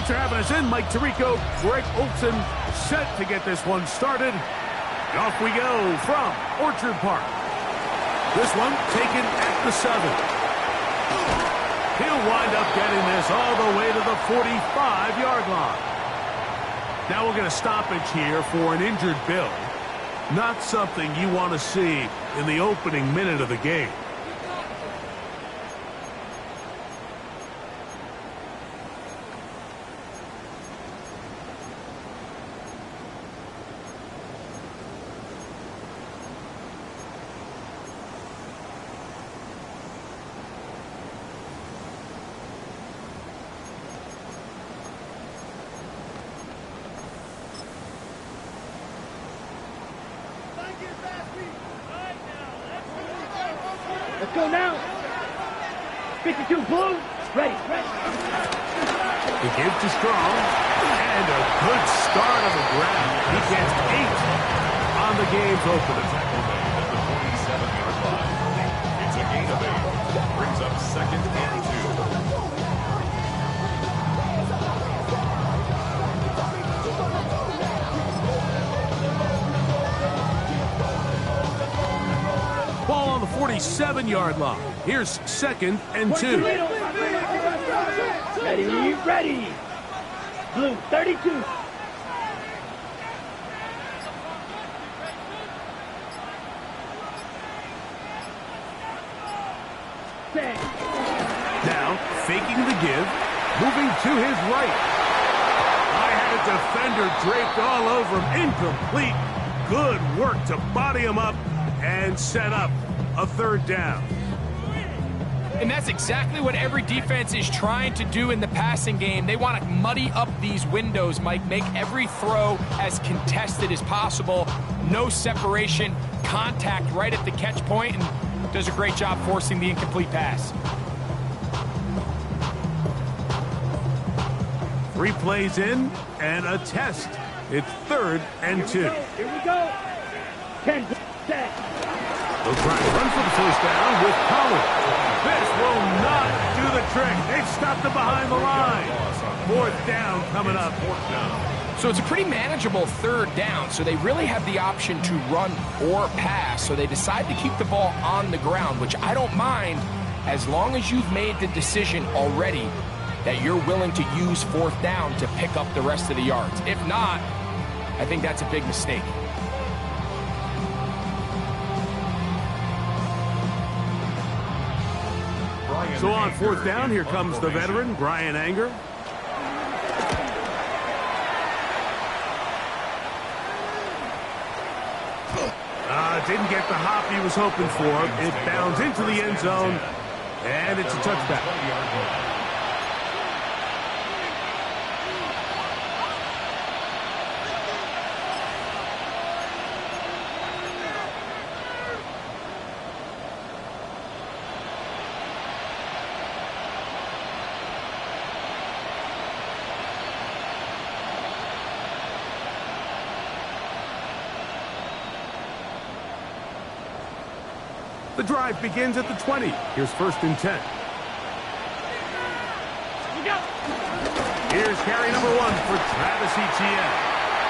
Thanks for having us in, Mike Tirico. Greg Olson set to get this one started. And off we go from Orchard Park. This one taken at the 7. He'll wind up getting this all the way to the 45-yard line. Now we're going to stoppage here for an injured Bill. Not something you want to see in the opening minute of the game. Let's go now. 52 blue. Ready. The give to Strong. And a good start on the ground. He gets 8 on the game's opener. At the 47-yard line. It's a gain of 8. Brings up 2nd and 2. Ball on the 47-yard line. Here's 2nd and 2. Ready. Blue, 32. Now, faking the give, moving to his right. I had a defender draped all over him. Incomplete. Good work to body him up and set up a 3rd down. And that's exactly what every defense is trying to do in the passing game. They want to muddy up these windows, Mike, make every throw as contested as possible. No separation, contact right at the catch point, and does a great job forcing the incomplete pass. 3 plays in and a test. It's 3rd and 2. Here we go. 10 set. They'll try to run for the 1st down with Collins. This will not do the trick. They've stopped it behind the line. 4th down coming up. 4th down. So it's a pretty manageable 3rd down, so they really have the option to run or pass, so they decide to keep the ball on the ground, which I don't mind as long as you've made the decision already that you're willing to use 4th down to pick up the rest of the yards. If not, I think that's a big mistake. So on 4th down, here comes the veteran, Bryan Anger. Didn't get the hop he was hoping for. It bounds into the end zone, and it's a touchback. The drive begins at the 20. Here's 1st and 10. Here's carry number 1 for Travis Etienne.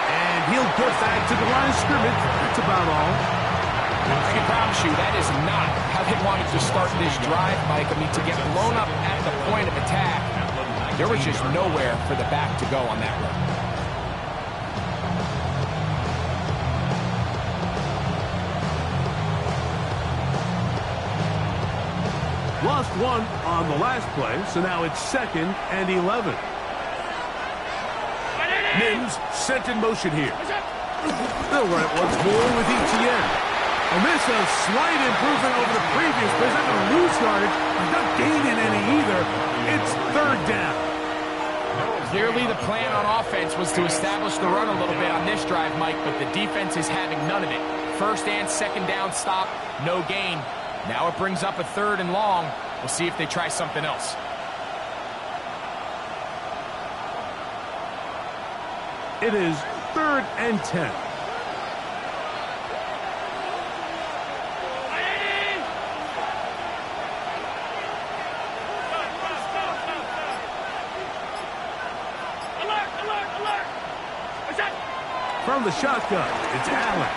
And he'll get back to the line of scrimmage. That's about all. I can promise you that is not how they wanted to start this drive, Mike. I mean, to get blown up at the point of attack, there was just nowhere for the back to go on that run. Lost 1 on the last play, so now it's 2nd and 11. Mims sent in motion here. They'll run it once more with Etienne. And this a slight improvement over the previous play. Not going to lose yardage. Not gaining any either. It's 3rd down. Clearly the plan on offense was to establish the run a little bit on this drive, Mike, but the defense is having none of it. 1st and 2nd down stop, no gain. Now it brings up a 3rd and long. We'll see if they try something else. It is 3rd and 10. From the shotgun, it's Allen.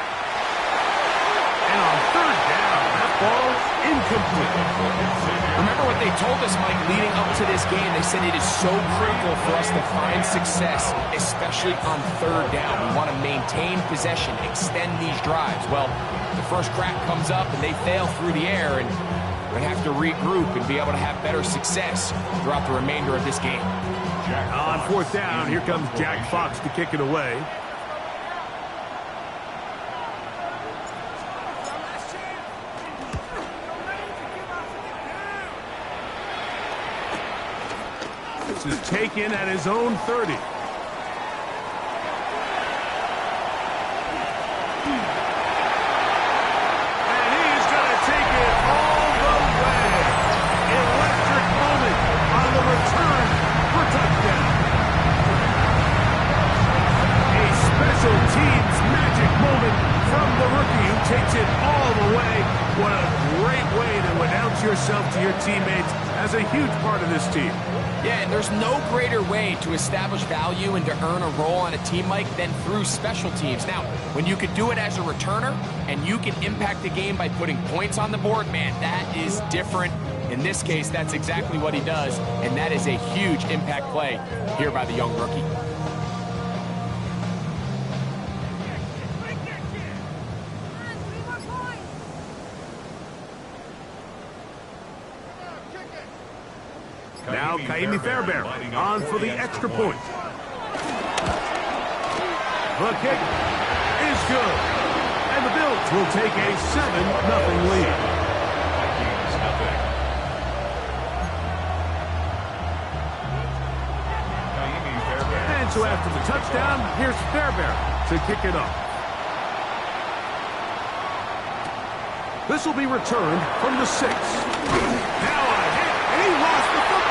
And on third down, that ball incomplete. Remember what they told us, Mike, leading up to this game. They said it is so critical for us to find success, especially on third down. We want to maintain possession, extend these drives. Well, the first crack comes up and they fail through the air, and we're going to have to regroup and be able to have better success throughout the remainder of this game. On fourth down, here comes Jack Fox to kick it away. This is taken at his own 30. And he's going to take it all the way. Electric moment on the return for touchdown. A special teams magic moment from the rookie who takes it all the way. What a great way to announce yourself to your teammates as a huge part of this team. Yeah, and there's no greater way to establish value and to earn a role on a team, Mike, than through special teams. Now, when you can do it as a returner and you can impact the game by putting points on the board, man, that is different. In this case, that's exactly what he does, and that is a huge impact play here by the young rookie. Now Kaimi Fairbairn on for the extra point. The kick is good. And the Bills will take a 7-0 lead. And so after the touchdown, here's Fairbairn to kick it off. This will be returned from the 6. Now a hit, and he lost the football.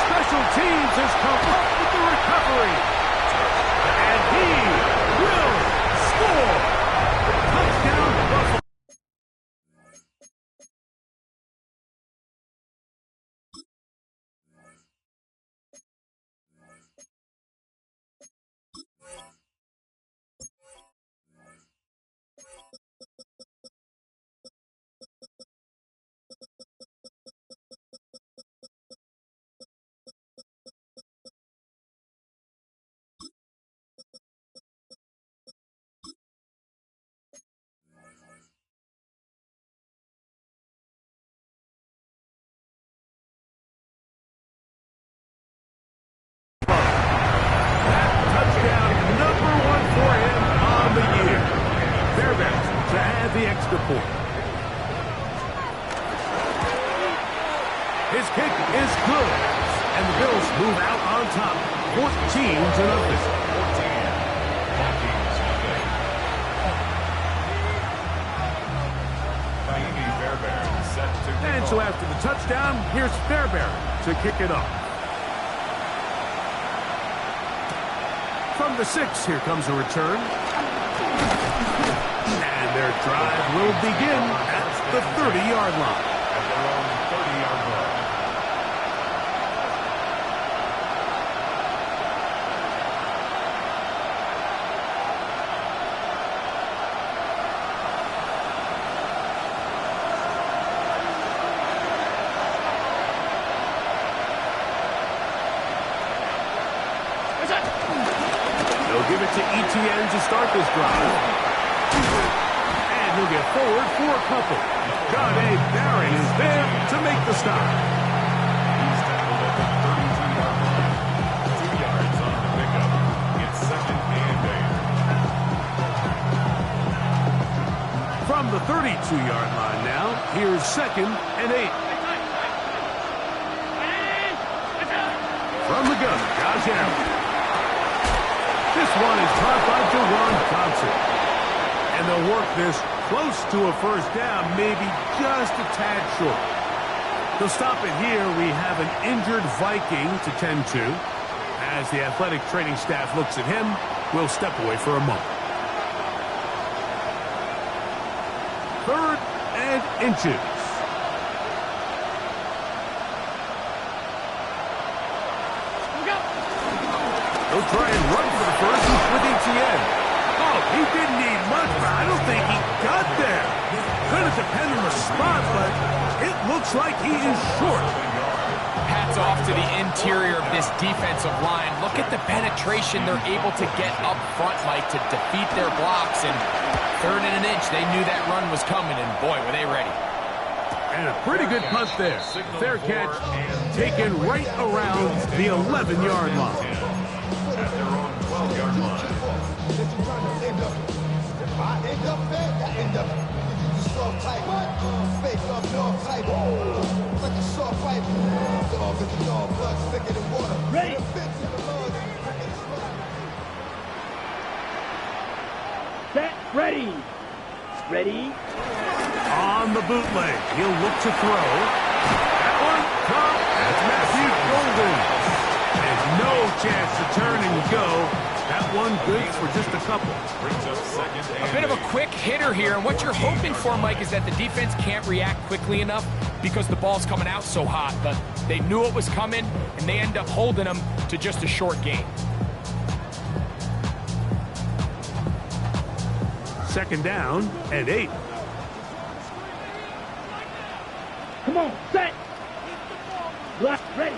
Special teams has come up with the recovery. And he will score. Touchdown, Buffalo. The extra point. His kick is good. And the Bills move out on top. 14-0. And so after the touchdown, here's Fairbairn to kick it off. From the 6, here comes a return. Their drive will begin at the 30-yard line. At their own 30-yard line. They'll give it to Etienne to start this drive. He'll get forward for a couple. John A. Barry is there to make the stop. He's tackled at the 32-yard line. 2 yards on the pickup. It's 2nd and 8. From the 32-yard line now, here's 2nd and 8. From the gun, Josh Allen. This one is caught by Jawan Johnson. And they'll work this close to a first down, maybe just a tad short. To stop it here, we have an injured Viking to tend to. As the athletic training staff looks at him, we'll step away for a moment. 3rd and inches. They'll try and run for the first with Etienne. spot, but it looks like he is short. Hats off to the interior of this defensive line. Look at the penetration they're able to get up front, Mike, to defeat their blocks. And 3rd and an inch, they knew that run was coming, and boy, were they ready. And a pretty good punt there. Fair catch, taken right around the 11-yard line. At their own 12-yard line. Ready. Set. Ready. Ready. On the bootleg, he'll look to throw. That one, caught. That's Matthew Golden. There's no chance to turn and go. That one good for just a couple. Brings up 2nd and A bit of a quick hitter here, and what you're hoping for, Mike, is that the defense can't react quickly enough because the ball's coming out so hot, but they knew it was coming, and they end up holding them to just a short gain. 2nd down and 8. Come on. Set. Block. Ready.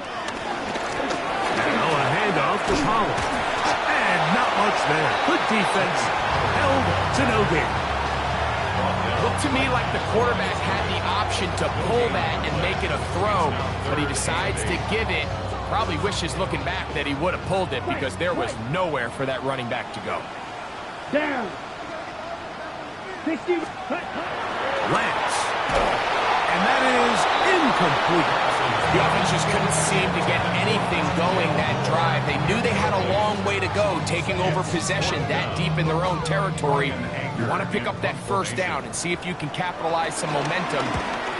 Now a handoff to Pollard. And not much there. Good defense. Held to no gain. Looked to me like the quarterback had the option to pull that and make it a throw, but he decides to give it. Probably wishes looking back that he would have pulled it because there was nowhere for that running back to go. Down. 60. Lance. And that is incomplete. The offense just couldn't seem to get anything going that drive. They knew they had a long way to go, taking over possession that deep in their own territory. You want to pick up that 1st down and see if you can capitalize some momentum.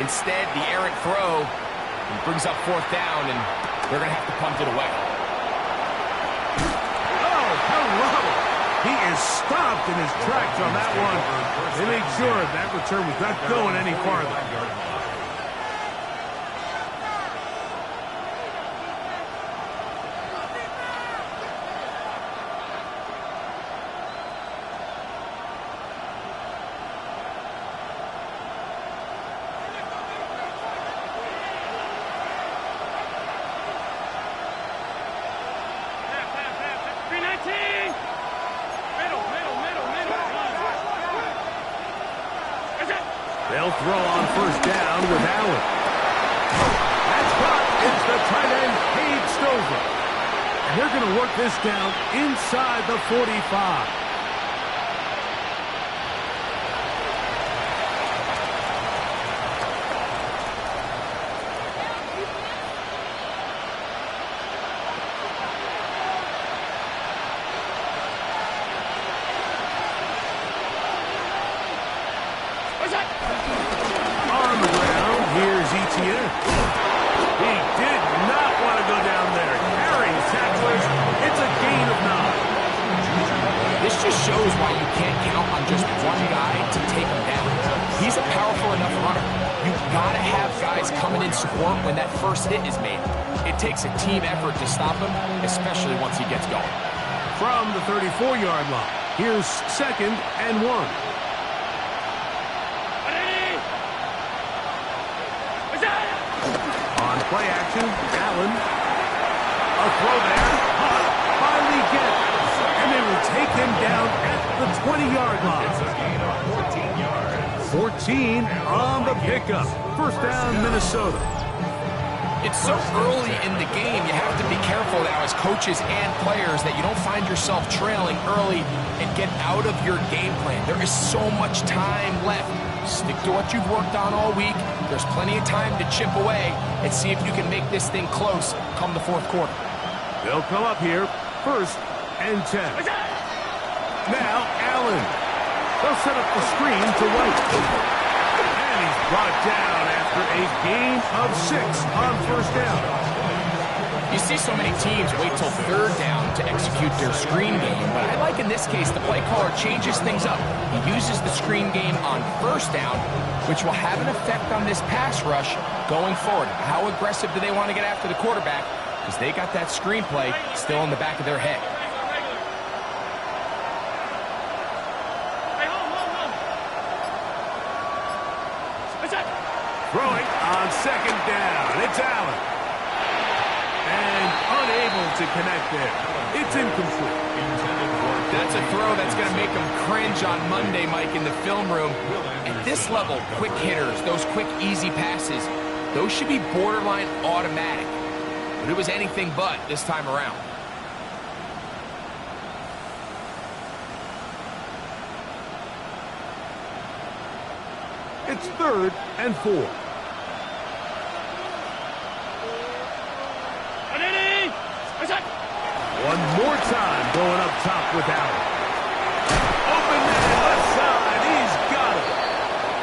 Instead, the errant throw brings up 4th down, and they're going to have to punt it away. Oh, hello. He is stopped in his tracks on that one. They made sure that return was not going any farther. They'll throw on 1st down with Allen. That's caught. It's the tight end, Cade Stover. And they're going to work this down inside the 45. On the ground, here's Etienne. He did not want to go down there. Carrying tacklers, it's a gain of 9. This just shows why you can't count on just one guy to take him down. He's a powerful enough runner. You've got to have guys coming in support when that first hit is made. It takes a team effort to stop him, especially once he gets going. From the 34-yard line, here's 2nd and 1. On play action, Allen. A throw there, caught by Legette. And they will take him down at the 20-yard line. It's a gain of 14 yards. 14 on the pickup. 1st down, Minnesota. It's so early in the game, you have to be careful now as coaches and players that you don't find yourself trailing early and get out of your game plan. There is so much time left. Stick to what you've worked on all week. There's plenty of time to chip away and see if you can make this thing close come the 4th quarter. They'll come up here, 1st and 10. Now, Allen. They'll set up the screen to White. And he's brought down after a gain of 6 on 1st down. You see so many teams wait till 3rd down to execute their screen game, but I like in this case the play caller changes things up. He uses the screen game on 1st down, which will have an effect on this pass rush going forward. How aggressive do they want to get after the quarterback? Because they got that screenplay still in the back of their head. Throwing on second down. It's Allen. And unable to connect there. It's incomplete. That's a throw that's going to make them cringe on Monday, Mike, in the film room. At this level, quick hitters, those quick, easy passes, those should be borderline automatic. But it was anything but this time around. It's 3rd and 4. One more time going up top with Allen. Open man, left side. He's got it.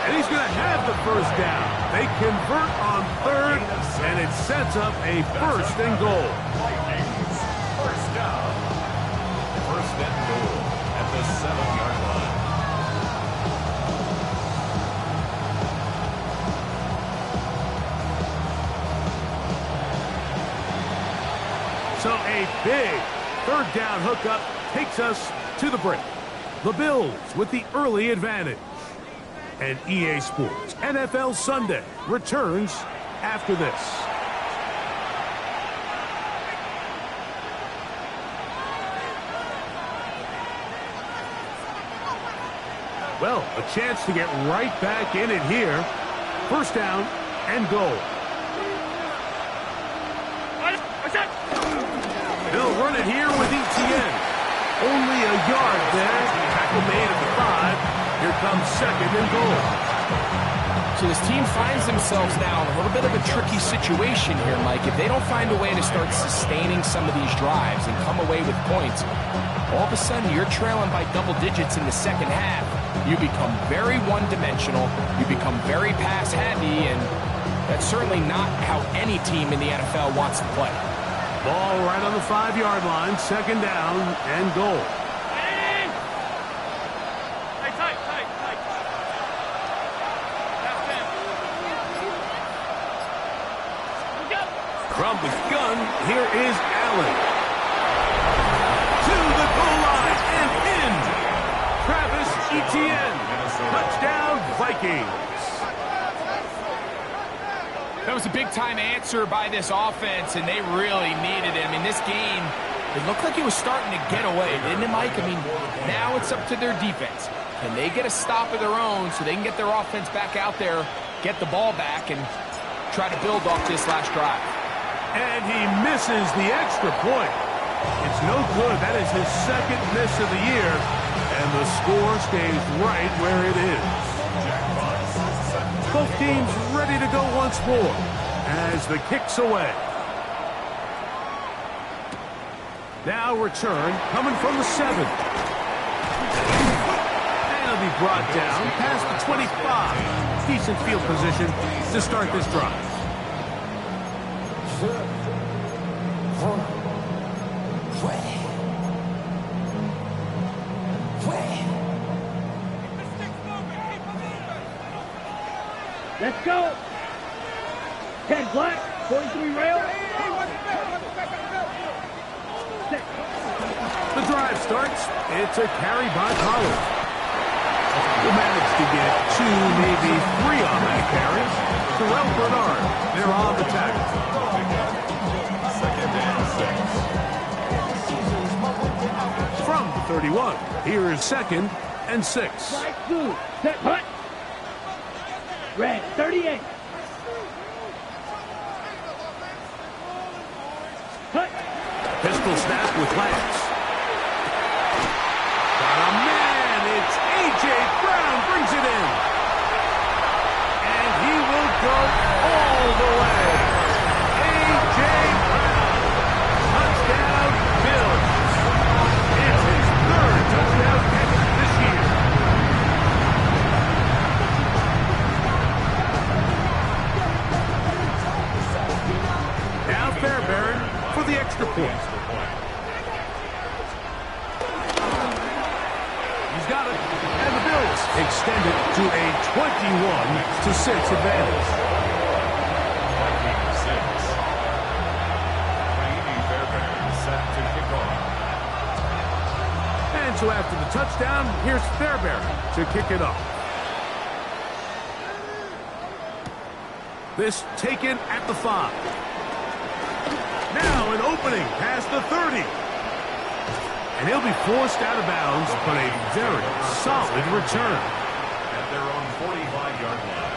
And he's going to have the first down. They convert on 3rd, and it sets up a 1st and goal. First down. 1st and goal at the 7-yard line. So a big 3rd down hookup takes us to the break. The Bills with the early advantage. And EA Sports NFL Sunday returns after this. Well, a chance to get right back in it here. 1st down and goal. They'll run it here with ETN. Only a yard there. Tackle made at the 5. Here comes 2nd and goal. So this team finds themselves now in a little bit of a tricky situation here, Mike. If they don't find a way to start sustaining some of these drives and come away with points, all of a sudden you're trailing by double digits in the second half. You become very one-dimensional. You become very pass-heavy, and that's certainly not how any team in the NFL wants to play. Ball right on the 5-yard line, 2nd down and goal. From the gun, here is Allen. To the goal line and in. Travis Etienne. Touchdown, Vikings. That was a big-time answer by this offense, and they really needed it. I mean, this game, it looked like it was starting to get away, didn't it, Mike? I mean, now it's up to their defense. Can they get a stop of their own so they can get their offense back out there, get the ball back, and try to build off this last drive? And he misses the extra point. It's no good. That is his 2nd miss of the year, and the score stays right where it is. Both teams ready to go once more as the kick's away. Now return coming from the 7. And he'll be brought down past the 25. Decent field position to start this drive. Let's go. Ted Black, 43 rail. The drive starts. It's a carry by Pollard. We'll manage to get 2, maybe 3 on that carry. Terrell Bernard, they're on the tackle. 2nd and 6. From the 31, here is 2nd and 6. Strike 2. Set punt. Red 38. Punt. Pistol snap with Lance. Got a man. It's A.J. Brown brings it in. And he will go all the way. A.J. Brown. Touchdown, Bills. It's his 3rd touchdown catch this year. Now Fairbairn for the extra point. He's got it. And the Bills extend it to a 21-6 advantage. 6. Brady Fairbairn set to kick off. And so after the touchdown, here's Fairbairn to kick it off. This taken at the 5. Now an opening past the 30. And he'll be forced out of bounds, but a very solid return. At their own 45-yard line.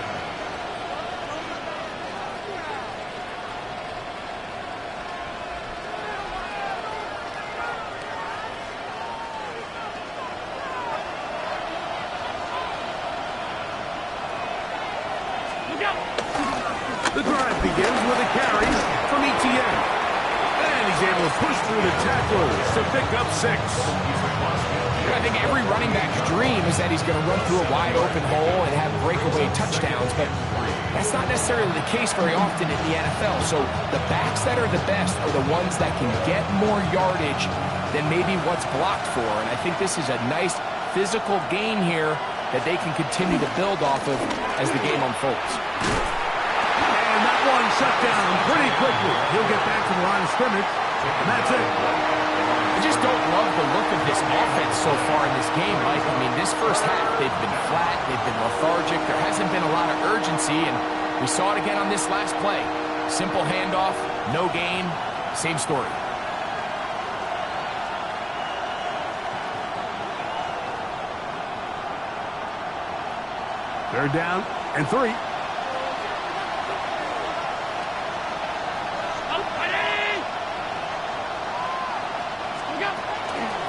The drive begins with a carry from Etienne. And he's able to push through the tacklers to pick up 6. I think every running back's dream is that he's going to run through a wide open hole and have breakaway touchdowns, but that's not necessarily the case very often in the NFL. So the backs that are the best are the ones that can get more yardage than maybe what's blocked for. And I think this is a nice physical gain here that they can continue to build off of as the game unfolds. And that one shut down pretty quickly. He'll get back to the line of scrimmage, and that's it. I just don't love the look of this offense so far in this game, Mike. I mean, this first half, they've been flat, they've been lethargic, there hasn't been a lot of urgency, and we saw it again on this last play. Simple handoff, no gain, same story. Third down and 3.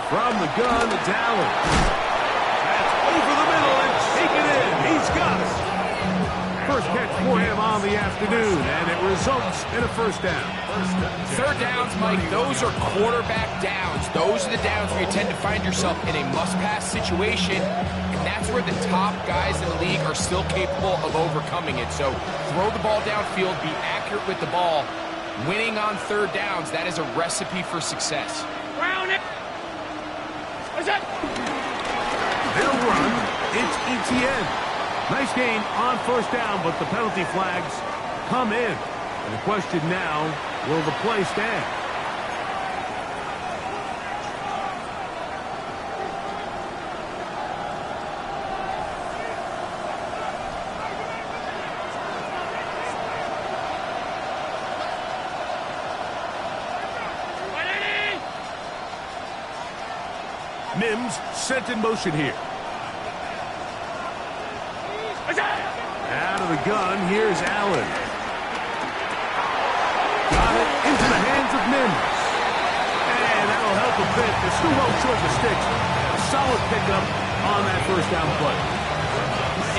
From the gun, it's Allen. That's over the middle and taken in. He's got it. First catch for him on the afternoon, and it results in a first down. Third downs, Mike, those are quarterback downs. Those are the downs where you tend to find yourself in a must-pass situation, and that's where the top guys in the league are still capable of overcoming it. So throw the ball downfield, be accurate with the ball. Winning on third downs, that is a recipe for success. Round it. They'll run. It's Etienne. Nice gain on first down, but the penalty flags come in. And the question now, will the play stand? Mims sent in motion here. Out of the gun, here's Allen. Got it into the hands of Mims. And that'll help a bit. They're still well short the sticks. A solid pickup on that first down play.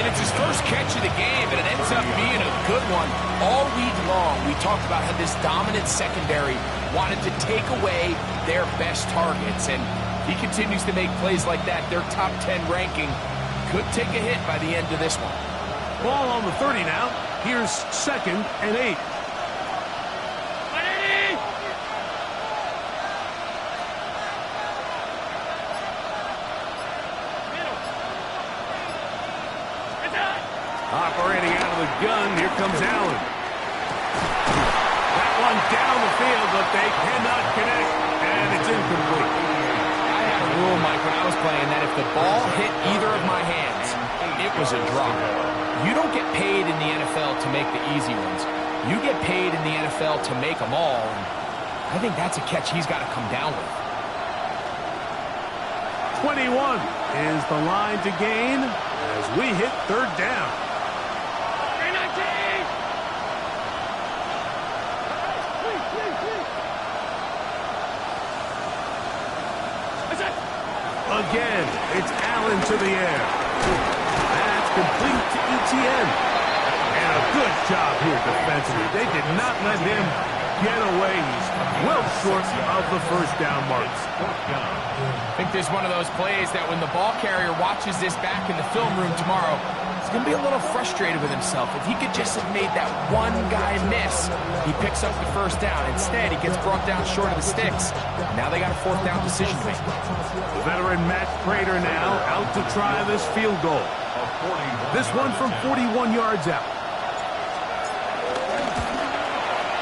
And it's his first catch of the game, and it ends up being a good one. All week long, we talked about how this dominant secondary wanted to take away their best targets, and he continues to make plays like that. Their top 10 ranking could take a hit by the end of this one. Ball on the 30 now. Here's 2nd and 8. Operating out of the gun, here comes Allen. That one down the field, but they cannot connect, and it's incomplete. I had a rule, Mike, when I was playing that if the ball hit either of my hands, it was a drop. You don't get paid in the NFL to make the easy ones. You get paid in the NFL to make them all, and I think that's a catch he's got to come down with. 21 is the line to gain as we hit third down. Again, it's Allen to the air. That's complete to Etienne. And a good job here defensively. They did not let him get away. He's well short of the first down mark. I think there's one of those plays that when the ball carrier watches this back in the film room tomorrow, he's going to be a little frustrated with himself. If he could just have made that one guy miss, he picks up the first down. Instead, he gets brought down short of the sticks. Now they got a fourth down decision to make. The veteran Matt Prater now out to try this field goal. This one from 41 yards out.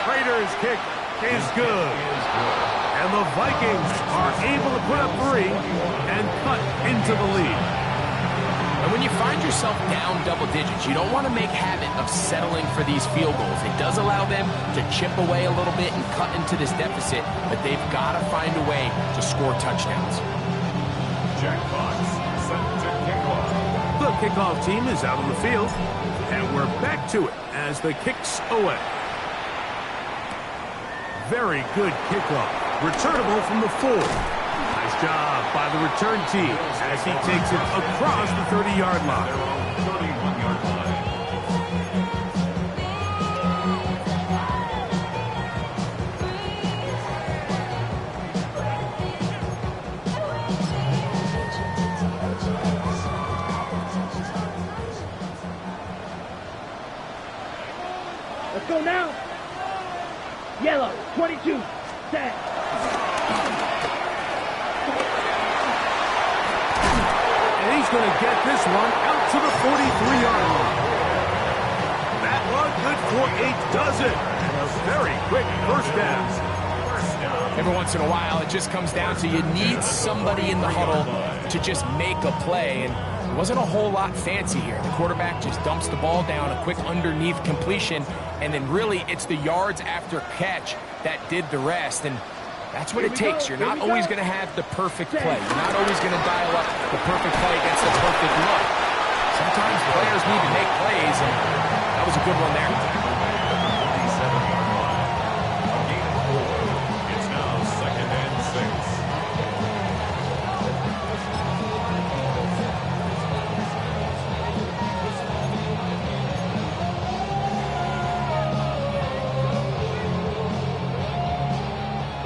Prater's kick is good. And the Vikings are able to put up 3 and cut into the lead. And when you find yourself down double digits, you don't want to make habit of settling for these field goals. It does allow them to chip away a little bit and cut into this deficit, but they've got to find a way to score touchdowns. Jack Fox set to kickoff. The kickoff team is out on the field, and we're back to it as the kick's away. Very good kickoff. Returnable from the 4. Nice job by the return team as he takes it across the 30-yard line. 31-yard line. Let's go now. Yellow, 22, set. And he's going to get this one out to the 43-yard line. That one good for 8 dozen. And a very quick first down. Every once in a while, it just comes down to you need somebody in the huddle to just make a play. And it wasn't a whole lot fancy here. The quarterback just dumps the ball down, a quick underneath completion, and then really it's the yards after catch that did the rest. And that's what it takes. You're not always going to have the perfect play. You're not always going to dial up the perfect play against the perfect look. Sometimes players need to make plays, and that was a good one there. 47-yard line. A gain of 4. It's now 2nd and 6.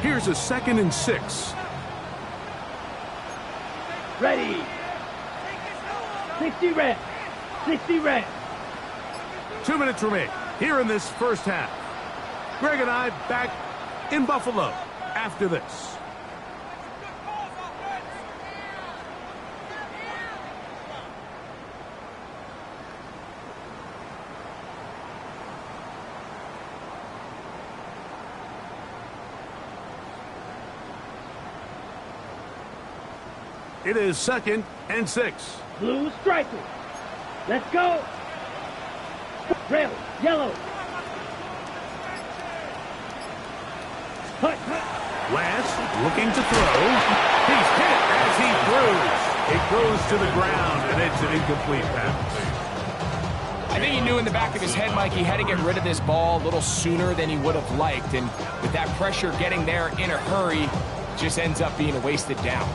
Here's a 2nd and 6. Ready. 60 reps. 60 reps. 2 minutes remain here in this first half. Greg and I back in Buffalo after this. It is 2nd and 6. Blue striker. Let's go. Red, yellow. Hut, hut. Lance looking to throw. He's hit as he throws. It goes to the ground, and it's an incomplete pass. I think he knew in the back of his head, Mike, he had to get rid of this ball a little sooner than he would have liked. And with that pressure getting there in a hurry, it just ends up being a wasted down.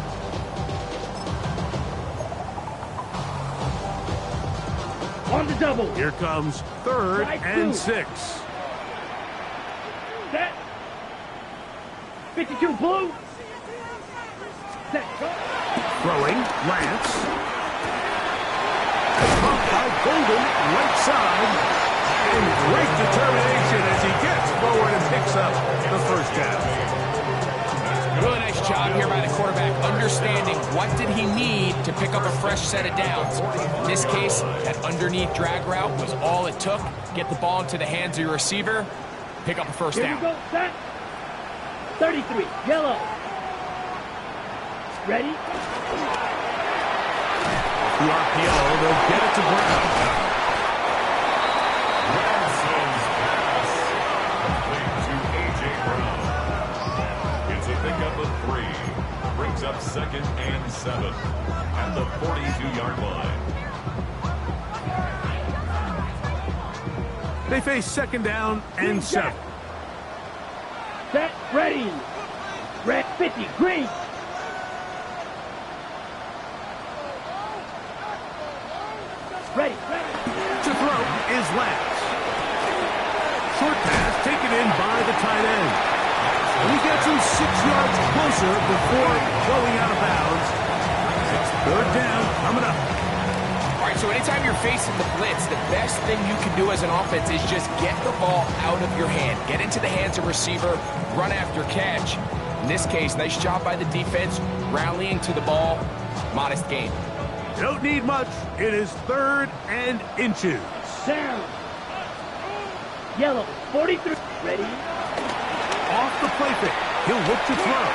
On the double. Here comes 3rd and 6. Set. 52 blue. Set. Go. Throwing, Lance. Caught by Golden, right side. And great determination as he gets forward and picks up the first down. Really nice job here by the quarterback, understanding what did he need to pick up a fresh set of downs. In this case, that underneath drag route was all it took. Get the ball into the hands of your receiver, pick up a first Here down. we go. Set. 33, yellow. Ready? The RPO, they'll get it to Brown. Ramsey's pass. Complete to A.J. Brown. It's a pickup of 3. Brings up 2nd and 7. At the 42-yard line. They face 2nd down and 7. Set. Ready. Red 50, green. Ready. To throw is Lance. Short pass taken in by the tight end. And he gets him 6 yards closer before going out of bounds. It's 3rd down coming up. All right, so anytime you're facing the blitz, the best thing you can do as an offense is just get the ball out of your hand. Get into the hands of receiver, run after catch. In this case, nice job by the defense, rallying to the ball, modest gain. Don't need much. It is 3rd and inches. Down. Yellow, 43. Ready? Off the play fake. He'll look to throw.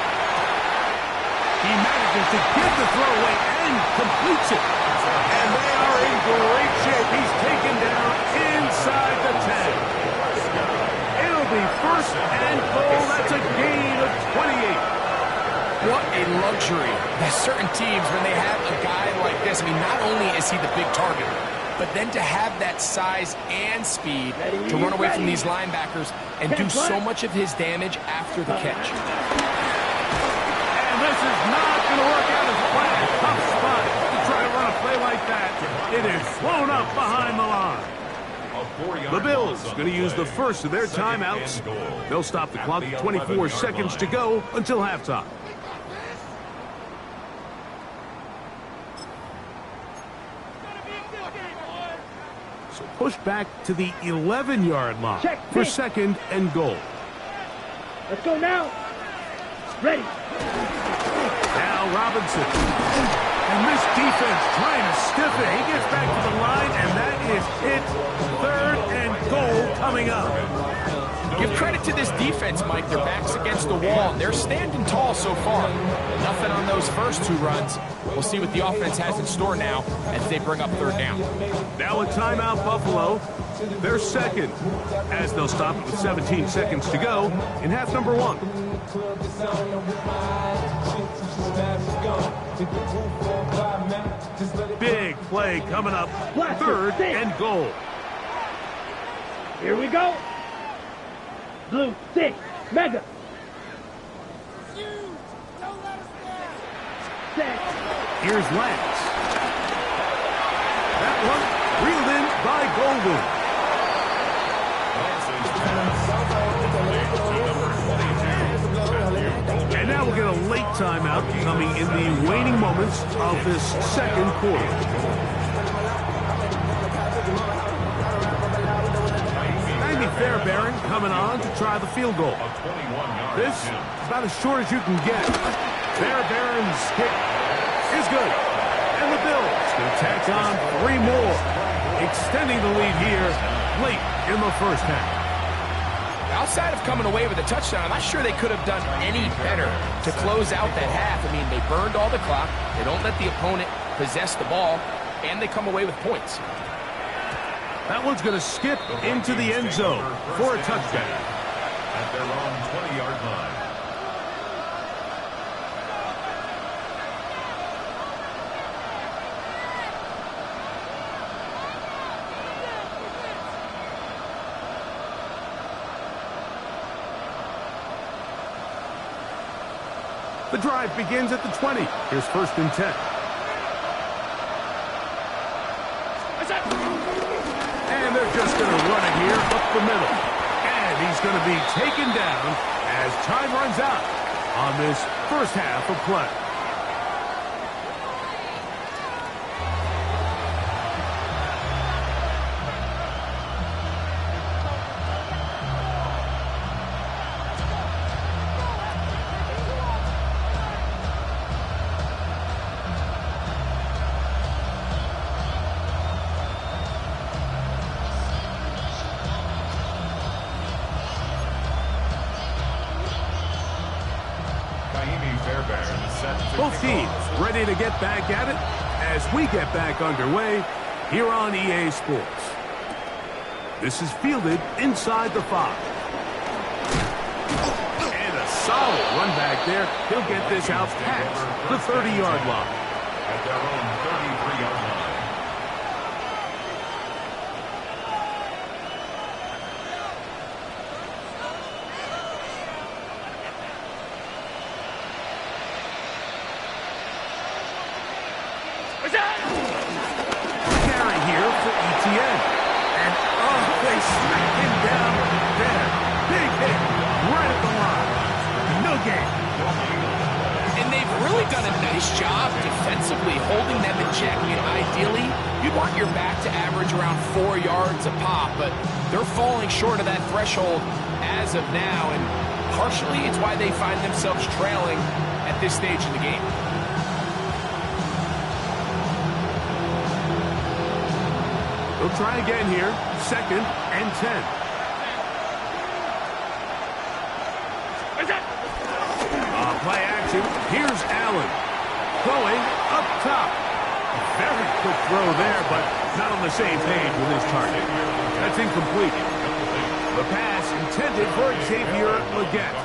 He manages to give the throw away and completes it. And they are shape. He's taken down inside the 10. It'll be first and goal. That's a gain of 28. What a luxury. There's certain teams, when they have a guy like this, I mean, not only is he the big target, but then to have that size and speed to run away from these linebackers and do so much of his damage after the catch. And this is not going to work out as planned. Tough spot to try to run a play like that. It is flown up behind the line. The Bills going to use the first of their timeouts. They'll stop the clock with 24 seconds to go until halftime. So push back to the 11-yard line for second and goal. Let's go now. Ready. Now Robinson. And this defense trying to stiff it. He gets back to the line, and that is it. Third and goal coming up. Give credit to this defense, Mike. Their back's against the wall. They're standing tall so far. Nothing on those first two runs. We'll see what the offense has in store now as they bring up third down. Now a timeout, Buffalo. They're second, as they'll stop it with 17 seconds to go in half number one. Big play coming up. Third and goal. Here we go. Blue 6, Mega. Set. Here's Lance. That one reeled in by Golden. And now we'll get a late timeout coming in the waning moments of this second quarter. Andy Fairbairn coming on to try the field goal. This is about as short as you can get. Fairbairn's kick is good. And the Bills can tack on 3 more, extending the lead here late in the first half. Outside of coming away with a touchdown, I'm not sure they could have done any better to close out that half. I mean, they burned all the clock. They don't let the opponent possess the ball, and they come away with points. That one's going to skip into the end zone for a touchdown. At their own 20-yard line. The drive begins at the 20. Here's first and 10. And they're just going to run it here up the middle. And he's going to be taken down as time runs out on this first half of play. Both teams ready to get back at it as we get back underway here on EA Sports. This is fielded inside the 5. And a solid run back there. He'll get this out past the 30-yard line. At their own 33-yard line. Carry here for ETN. And, oh, they smack him down there. Big hit right at the line. No gain. And they've really done a nice job defensively holding them in check. I mean, ideally, you'd want your back to average around 4 yards a pop, but they're falling short of that threshold as of now, and partially it's why they find themselves trailing at this stage in the game. They'll try again here. Second and 10. Play action. Here's Allen. Going up top. Very quick throw there, but Not on the same page with his target. That's incomplete. The pass intended for Xavier Legette.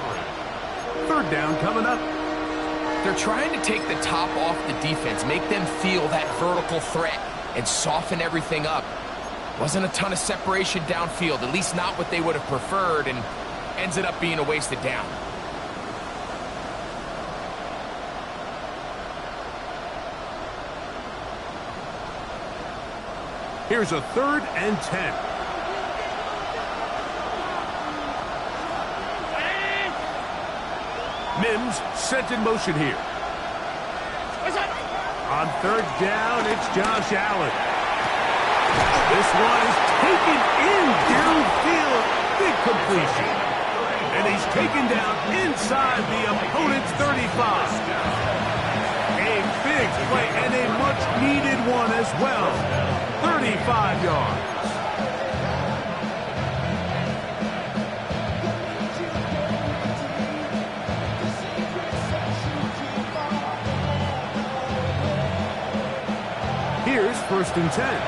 Third down coming up. They're trying to take the top off the defense, make them feel that vertical threat, and soften everything up. Wasn't a ton of separation downfield, at least not what they would have preferred, and ends it up being a wasted down. Here's a 3rd and 10. Mims sent in motion here. On 3rd down, it's Josh Allen. This one is taken in downfield. Big completion. And he's taken down inside the opponent's 35. A big play and a much-needed one as well. 35 yards. Here's 1st and 10.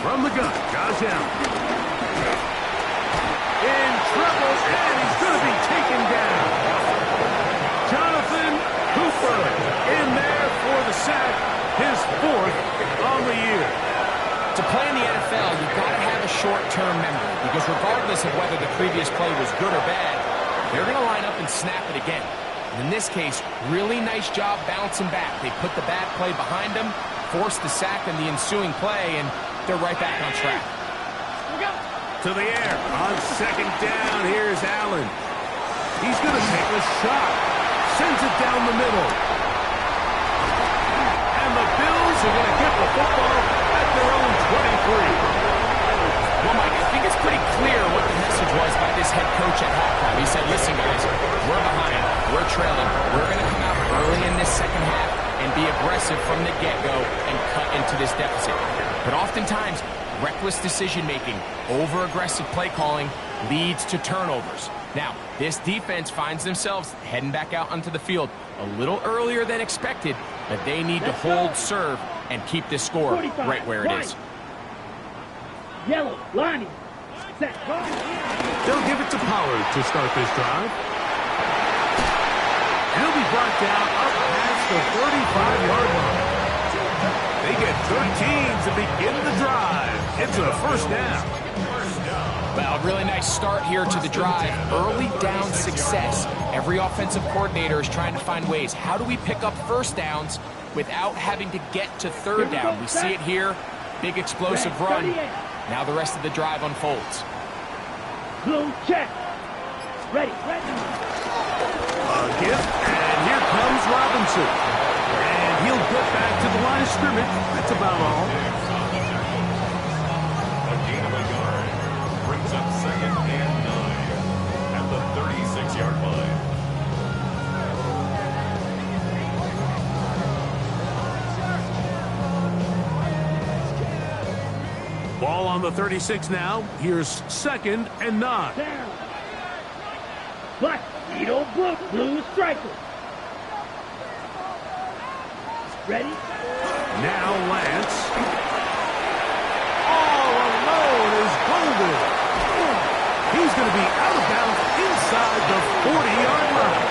From the gun, Josh Allen. In trouble, and he's going to be taken down. Jonathan Cooper in there for the sack, his 4th on the year. To play in the NFL, you've got to have a short-term memory, because regardless of whether the previous play was good or bad, they're going to line up and snap it again. And in this case, really nice job bouncing back. They put the bad play behind them, forced the sack in the ensuing play, and they're right back on track. To the air. On 2nd down, here's Allen. He's going to take a shot. Sends it down the middle. And the Bills are going to get the football at their own 23. Well, Mike, I think it's pretty clear what the message was by this head coach at halftime. He said, listen, guys, we're behind. We're trailing. We're going to come out early in this second half and be aggressive from the get-go and cut into this deficit. But oftentimes, reckless decision-making, over-aggressive play calling leads to turnovers. Now, this defense finds themselves heading back out onto the field a little earlier than expected, but they need to hold serve and keep this score right where it is. Yellow, Lonnie. Set. They'll give it to Pollard to start this drive. He'll be brought down up past the 35-yard line. They get 13 to begin the drive. It's a 1st down. Well, really nice start here to the drive. Early down success. Every offensive coordinator is trying to find ways. How do we pick up 1st downs without having to get to 3rd down? We see it here. Big explosive run. Now the rest of the drive unfolds. Blue check. Ready. A gift, and here comes Robinson. And he'll get back to the line of scrimmage. That's about all. A gain of a yard. Brings up 2nd and 9 at the 36-yard line. Ball on the 36 now. Here's 2nd and 9. Down. Black. Needle blue. Blue striker. Ready? Now Lance. All alone is Golden. He's going to be out of bounds inside the 40-yard line.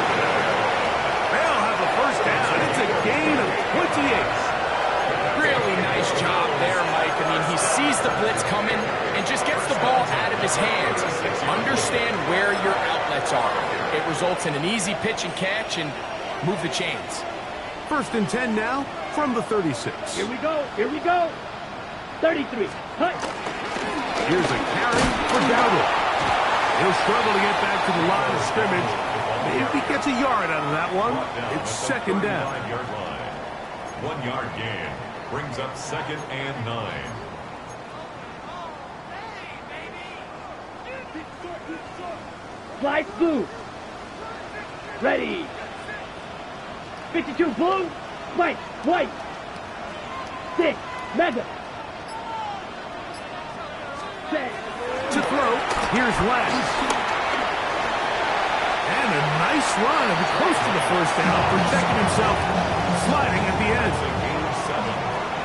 They'll have the 1st down. It's a gain of 28. Really nice job there, Mike. I mean, he sees the blitz coming and just gets the ball out of his hands. Understand where your outlets are. It results in an easy pitch and catch and move the chains. 1st and 10 now from the 36. Here we go. 33. Cut. Here's a carry for Dowdle. He'll struggle to get back to the line of scrimmage. Maybe he gets a yard out of that one. It's 2nd down. 5-yard line. 1-yard gain. Brings up 2nd and 9. Flight blue. Ready. 52 blue. White. 6. Mega. Set. To throw, here's Lance. Nice run. It'll be close to the first down, protecting himself, sliding at the end.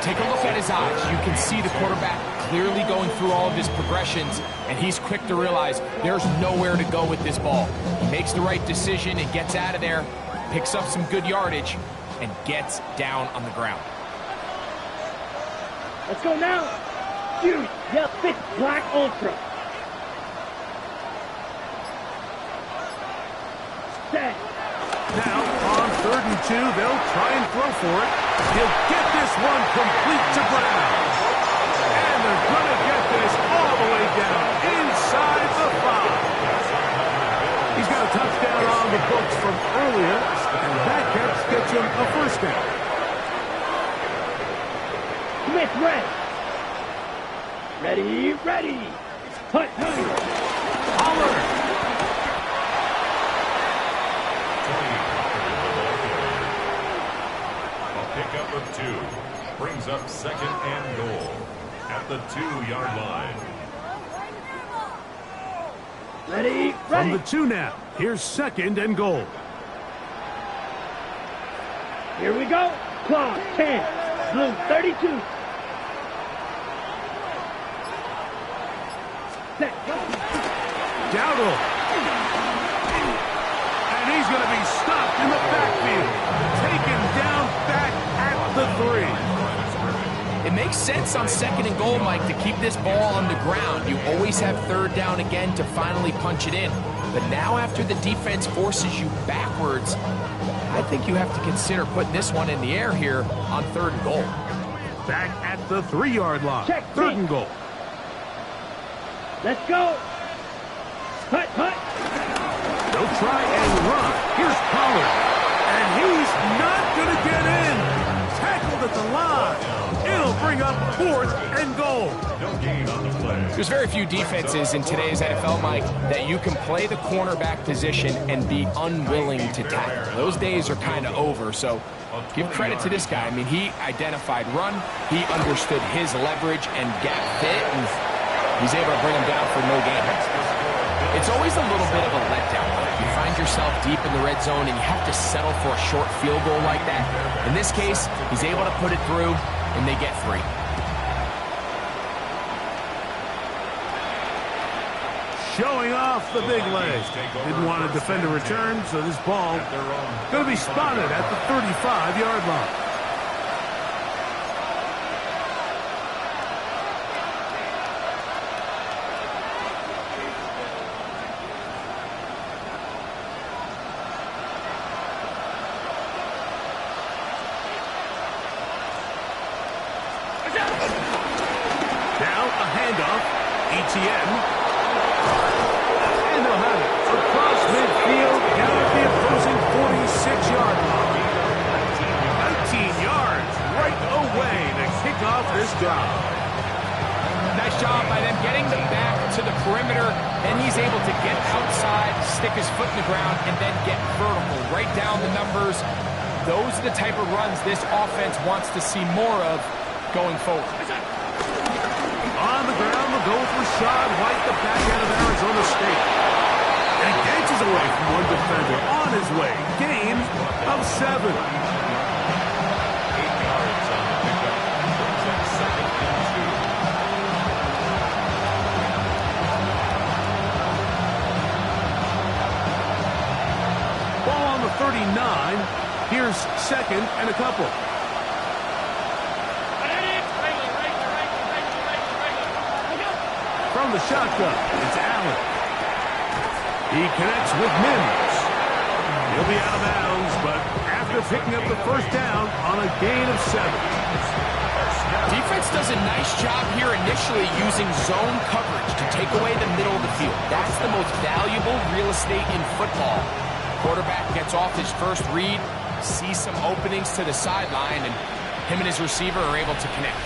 Take a look at his eyes. You can see the quarterback clearly going through all of his progressions, and he's quick to realize there's nowhere to go with this ball. He makes the right decision and gets out of there, picks up some good yardage, and gets down on the ground. Let's go now. Fury, yell, fit, black ultra. Set. Now, on 3rd and 2, they'll try and throw for it. He'll get this one complete to Brown. And they're going to get this all the way down inside the 5. He's got a touchdown on the books from earlier, and that catch gets him a first down. Smith, ready. Ready. Hut. Pollard. Pickup of 2 brings up 2nd and goal at the 2-yard line. Ready. From the 2 now, here's 2nd and goal. Here we go. Clock 10. Blue 32. Set. Dowdle. And he's going to be stopped in the backfield. Taken down back at the 3. It makes sense on 2nd and goal, Mike, to keep this ball on the ground. You always have 3rd down again to finally punch it in. But now after the defense forces you backwards, I think you have to consider putting this one in the air here on 3rd and goal. Back at the 3-yard line. Check, 3rd and goal. Let's go. Hut. They'll try and run. Here's Pollard. And he's not going to get in. Tackled at the line. It'll bring up 4th and goal. No gain on the play. There's very few defenses in today's NFL, Mike, that you can play the cornerback position and be unwilling to tackle. Those days are kind of over, so give credit to this guy. I mean, he identified run, he understood his leverage and gap fit, and he's able to bring him down for no gain. It's always a little bit of a letdown. You find yourself deep in the red zone and you have to settle for a short field goal like that. In this case, he's able to put it through and they get 3. Showing off the big leg. Didn't want to defend a return, so this ball going to be spotted at the 35-yard line. Now a handoff. ETN. And they'll have it across midfield down at the opposing 46-yard line. 19 yards right away to kick off this drive. Nice job by them getting them back to the perimeter, and he's able to get outside, stick his foot in the ground, and then get vertical right down the numbers. Those are the type of runs this offense wants to see more of going forward. On the ground, they'll go with Rashad White, the back end of Arizona State. And engages away from one defender on his way. Gain of 7. 8 yards on the pickup. Brings up 2nd and 2. Ball on the 39. Here's 2nd and a couple. From the shotgun, it's Allen. He connects with Mims. He'll be out of bounds, but after picking up the first down on a gain of 7. Defense does a nice job here initially using zone coverage to take away the middle of the field. That's the most valuable real estate in football. Quarterback gets off his first read, sees some openings to the sideline, and him and his receiver are able to connect.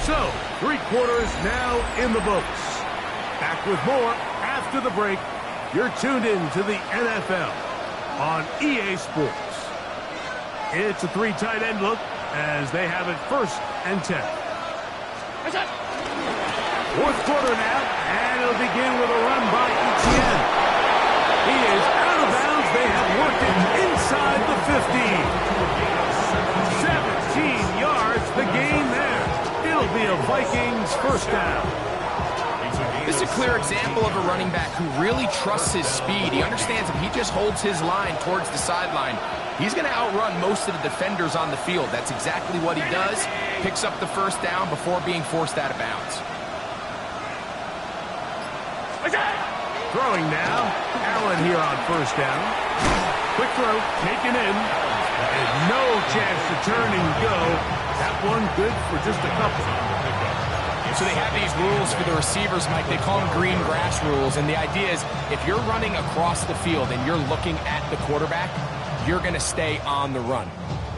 So, 3 quarters now in the books. Back with more after the break. You're tuned in to the NFL on EA Sports. It's a 3 tight end look as they have it 1st and 10. 4th quarter now, and it'll begin with a run by ETN. He is out of bounds. They have 15. 17 yards, the gain there. It'll be a Vikings first down. This is a clear example of a running back who really trusts his speed. He understands if he just holds his line towards the sideline, he's going to outrun most of the defenders on the field. That's exactly what he does. Picks up the first down before being forced out of bounds. Throwing now. Allen here on first down. Quick throw, taken in. And no chance to turn and go. That one good for just a couple. So they have these rules for the receivers, Mike. They call them green grass rules. And the idea is if you're running across the field and you're looking at the quarterback, you're going to stay on the run.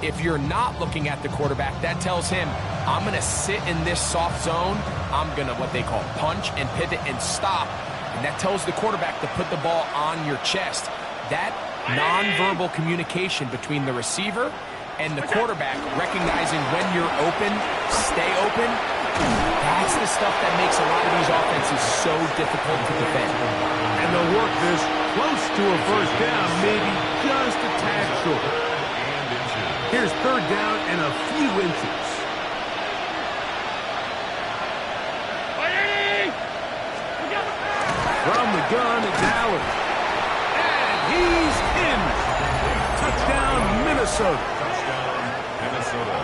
If you're not looking at the quarterback, that tells him, I'm going to sit in this soft zone. I'm going to, what they call, punch and pivot and stop. And that tells the quarterback to put the ball on your chest. That nonverbal communication between the receiver and the quarterback, recognizing when you're open, stay open, that's the stuff that makes a lot of these offenses so difficult to defend. And they'll work this close to a first down, maybe just a tad short. Here's third down and a few inches. From the gun, it's Allen. And he's in. Touchdown, Minnesota. Touchdown, Minnesota.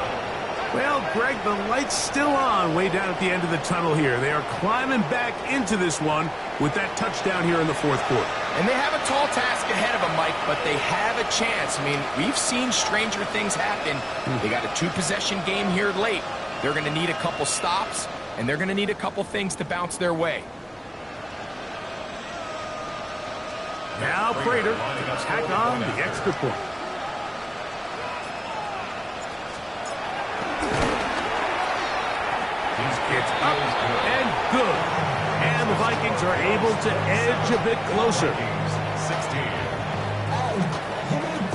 Well, Greg, the light's still on way down at the end of the tunnel here. They are climbing back into this one with that touchdown here in the fourth quarter. And they have a tall task ahead of them, Mike, but they have a chance. I mean, we've seen stranger things happen. They got a two-possession game here late. They're going to need a couple stops, and they're going to need a couple things to bounce their way. Now Prater tack on the extra point. It's up and good. And the Vikings are able to edge a bit closer. 16.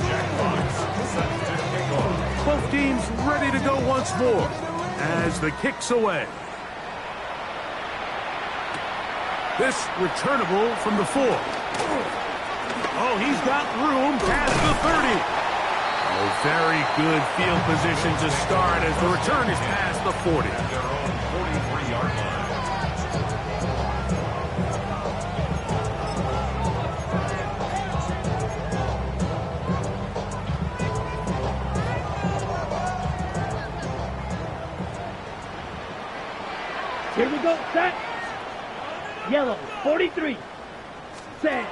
Jack Fox set to kick off. Both teams ready to go once more as the kick's away. This returnable from the 4. Oh, he's got room past the 30. Oh, very good field position to start as the return is past the 40. At their own 43-yard line. Here we go, set. Yellow, 43. Set.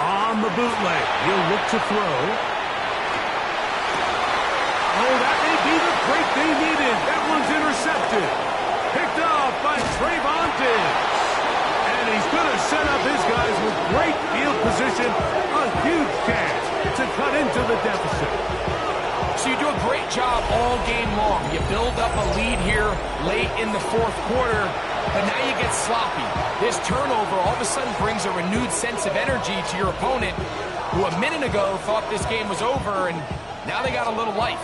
On the bootleg, he'll look to throw. Oh, that may be the break they needed. That one's intercepted. Picked off by Trayvon Diggs. And he's going to set up his guys with great field position. A huge chance to cut into the deficit. So you do a great job all game long. You build up a lead here late in the fourth quarter, but now you get sloppy. This turnover all of a sudden brings a renewed sense of energy to your opponent, who a minute ago thought this game was over, and now they got a little life.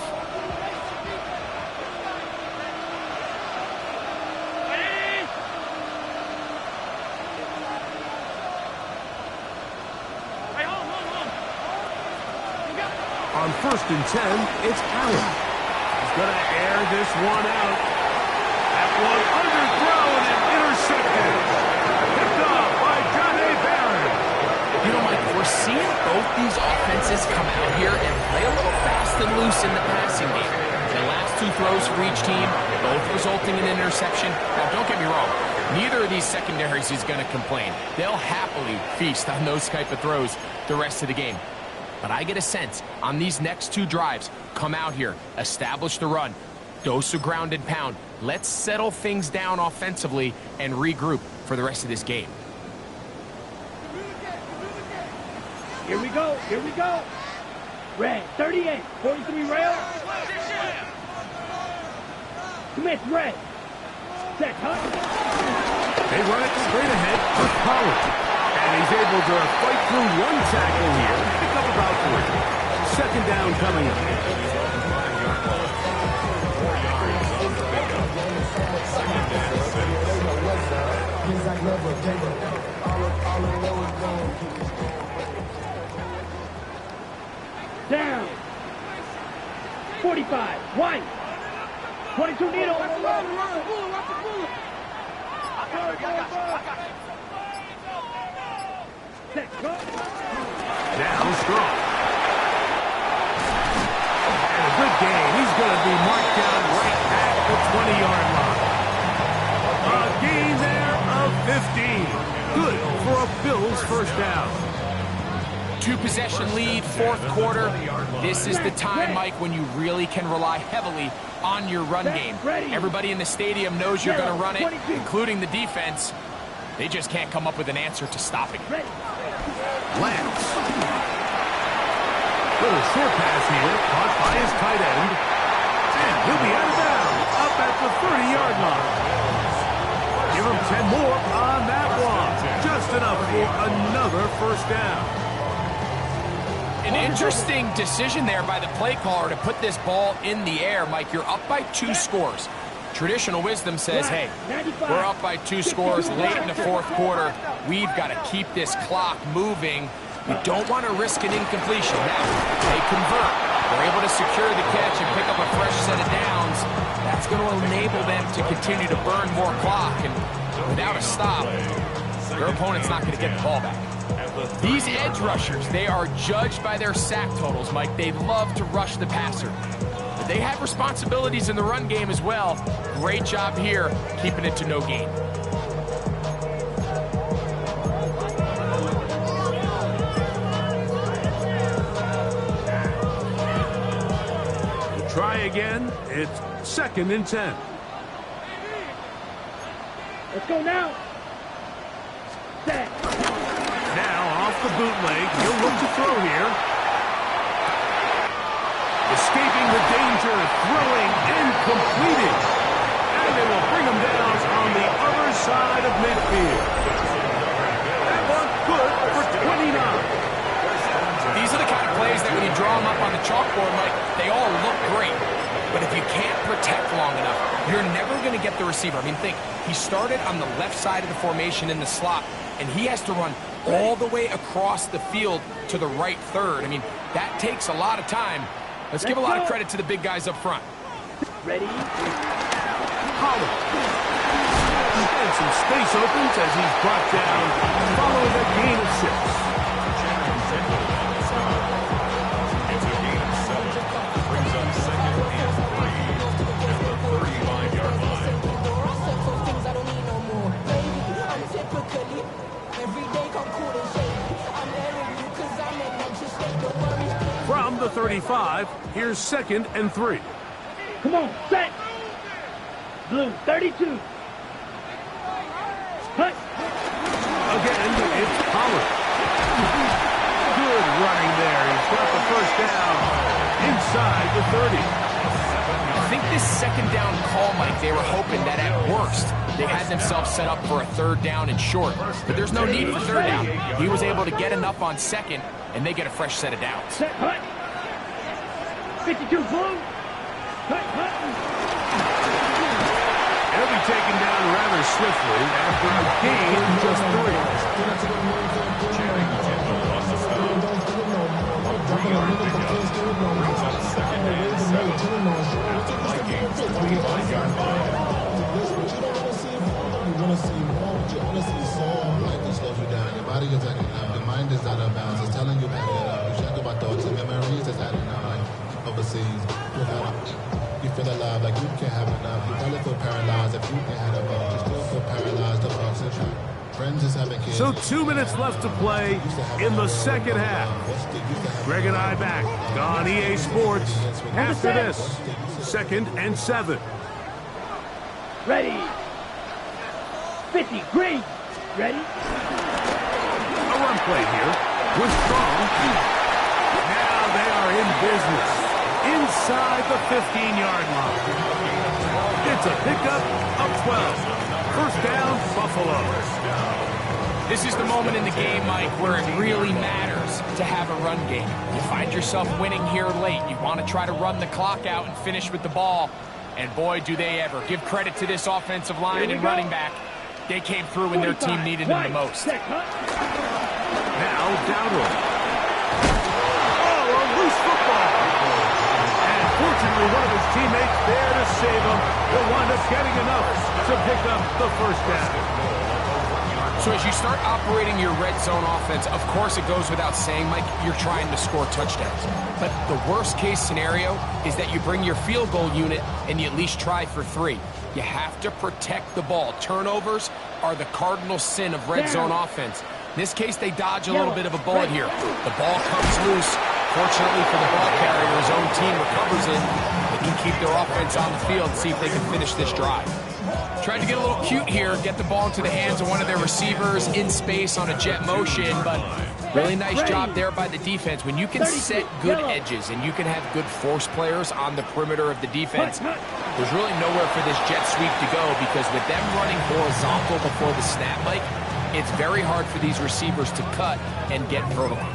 On 1st and 10, it's Allen. He's going to air this one out. That one underthrown and intercepted. Picked off by Johnny Barron. You know, Mike, we're seeing both these offenses come out here and play a little fast and loose in the passing game. The last two throws for each team, both resulting in an interception. Now, don't get me wrong. Neither of these secondaries is going to complain. They'll happily feast on those type of throws the rest of the game. But I get a sense on these next two drives, come out here, establish the run, dose of ground and pound. Let's settle things down offensively and regroup for the rest of this game. Here we go, here we go. Red, 38, 43 rail. Commit red. Set, huh? They run it straight ahead to Pollard. And he's able to fight through one tackle here. Pick up about 3. Second down coming up. Down. 35. White. 22 needle. Set. Go. Now Strong. And a good game. He's going to be marked down right at the 20-yard line. A gain there of 15. Good for a Bills first down. 2-possession lead, fourth quarter. This is the time, Mike, when you really can rely heavily on your run game. Everybody in the stadium knows you're going to run it, including the defense. They just can't come up with an answer to stopping it. Lance. Little short pass here, caught by his tight end. And he'll be out of bounds, up at the 30-yard line. Give him 10 more on that one. Just enough for another first down. An interesting decision there by the play caller to put this ball in the air. Mike, you're up by 2 scores. Traditional wisdom says, hey, we're up by 2 scores late in the fourth quarter. We've got to keep this clock moving. We don't want to risk an incompletion. Now, they convert. They're able to secure the catch and pick up a fresh set of downs. That's going to enable them to continue to burn more clock. And without a stop, their opponent's not going to get the ball back. These edge rushers, they are judged by their sack totals, Mike. They love to rush the passer. But they have responsibilities in the run game as well. Great job here, keeping it to no gain. Try again. It's 2nd and 10. Let's go now. Set. Now off the bootleg. He'll look to throw here. Escaping the danger, throwing and completing. And they will bring him down on the other side of midfield. That one good for 29. These are the kind of plays that when you draw them up on the chalkboard, Mike, they all look great. But if you can't protect long enough, you're never going to get the receiver. I mean, think, he started on the left side of the formation in the slot, and he has to run all the way across the field to the right third. I mean, that takes a lot of time. Let's give a lot of credit to the big guys up front. Ready? Holland. And some space opens as he's brought down following a gain of 6. It's a gain of 7. Brings up 2nd and 3 at the 35-yard line. From the 35, here's 2nd and 3. Come on, set. Blue, 32. Hut. Again, it's Pollard. Good running there. He's got the first down inside the 30. I think this 2nd down call, Mike, they were hoping that at worst they had themselves set up for a 3rd down and short. But there's no need for 3rd down. He was able to get enough on 2nd, and they get a fresh set of downs. Set, hut. 52, blue. Hut, hut. He'll be taken down rather swiftly after a gain of just 3. Channing Tindall lost the stop. A 3-yard pickup. Brings up 2nd and 7 at the Vikings 25-yard line. You want to see more, but you honestly saw life that slows you down. Your body is acting up. Your mind is out of bounds. It's telling you back it up. You check about thoughts and memories that's adding up. Like overseas, you feel alive like you can't have enough. You probably feel paralyzed if you can't have a ball. You still feel paralyzed about century. Friends is having kids. So 2 minutes left to play in the second half. Greg and I back on EA Sports after this. 2nd and 7. Ready. 50, green. Ready? A run play here with Strong. Now they are in business inside the 15-yard line. It's a pickup of 12. First down, Buffalo. This is the moment in the game, Mike, where it really matters to have a run game. You find yourself winning here late. You want to try to run the clock out and finish with the ball. And boy, do they ever. Give credit to this offensive line and running back. They came through when their team needed them the most. Now, Dowdle. Oh, a loose football. And fortunately, only one of his teammates there to save him. He'll wind up getting enough to pick up the first down. So as you start operating your red zone offense, of course it goes without saying, Mike, you're trying to score touchdowns. But the worst case scenario is that you bring your field goal unit and you at least try for 3. You have to protect the ball. Turnovers are the cardinal sin of red zone offense. In this case, they dodge a little bit of a bullet here. The ball comes loose. Fortunately for the ball carrier, his own team recovers it. They can keep their offense on the field and see if they can finish this drive. Tried to get a little cute here, get the ball into the hands of one of their receivers in space on a jet motion, but really nice job there by the defense. When you can set good edges and you can have good force players on the perimeter of the defense, there's really nowhere for this jet sweep to go, because with them running horizontal before the snap, Mike, it's very hard for these receivers to cut and get vertical.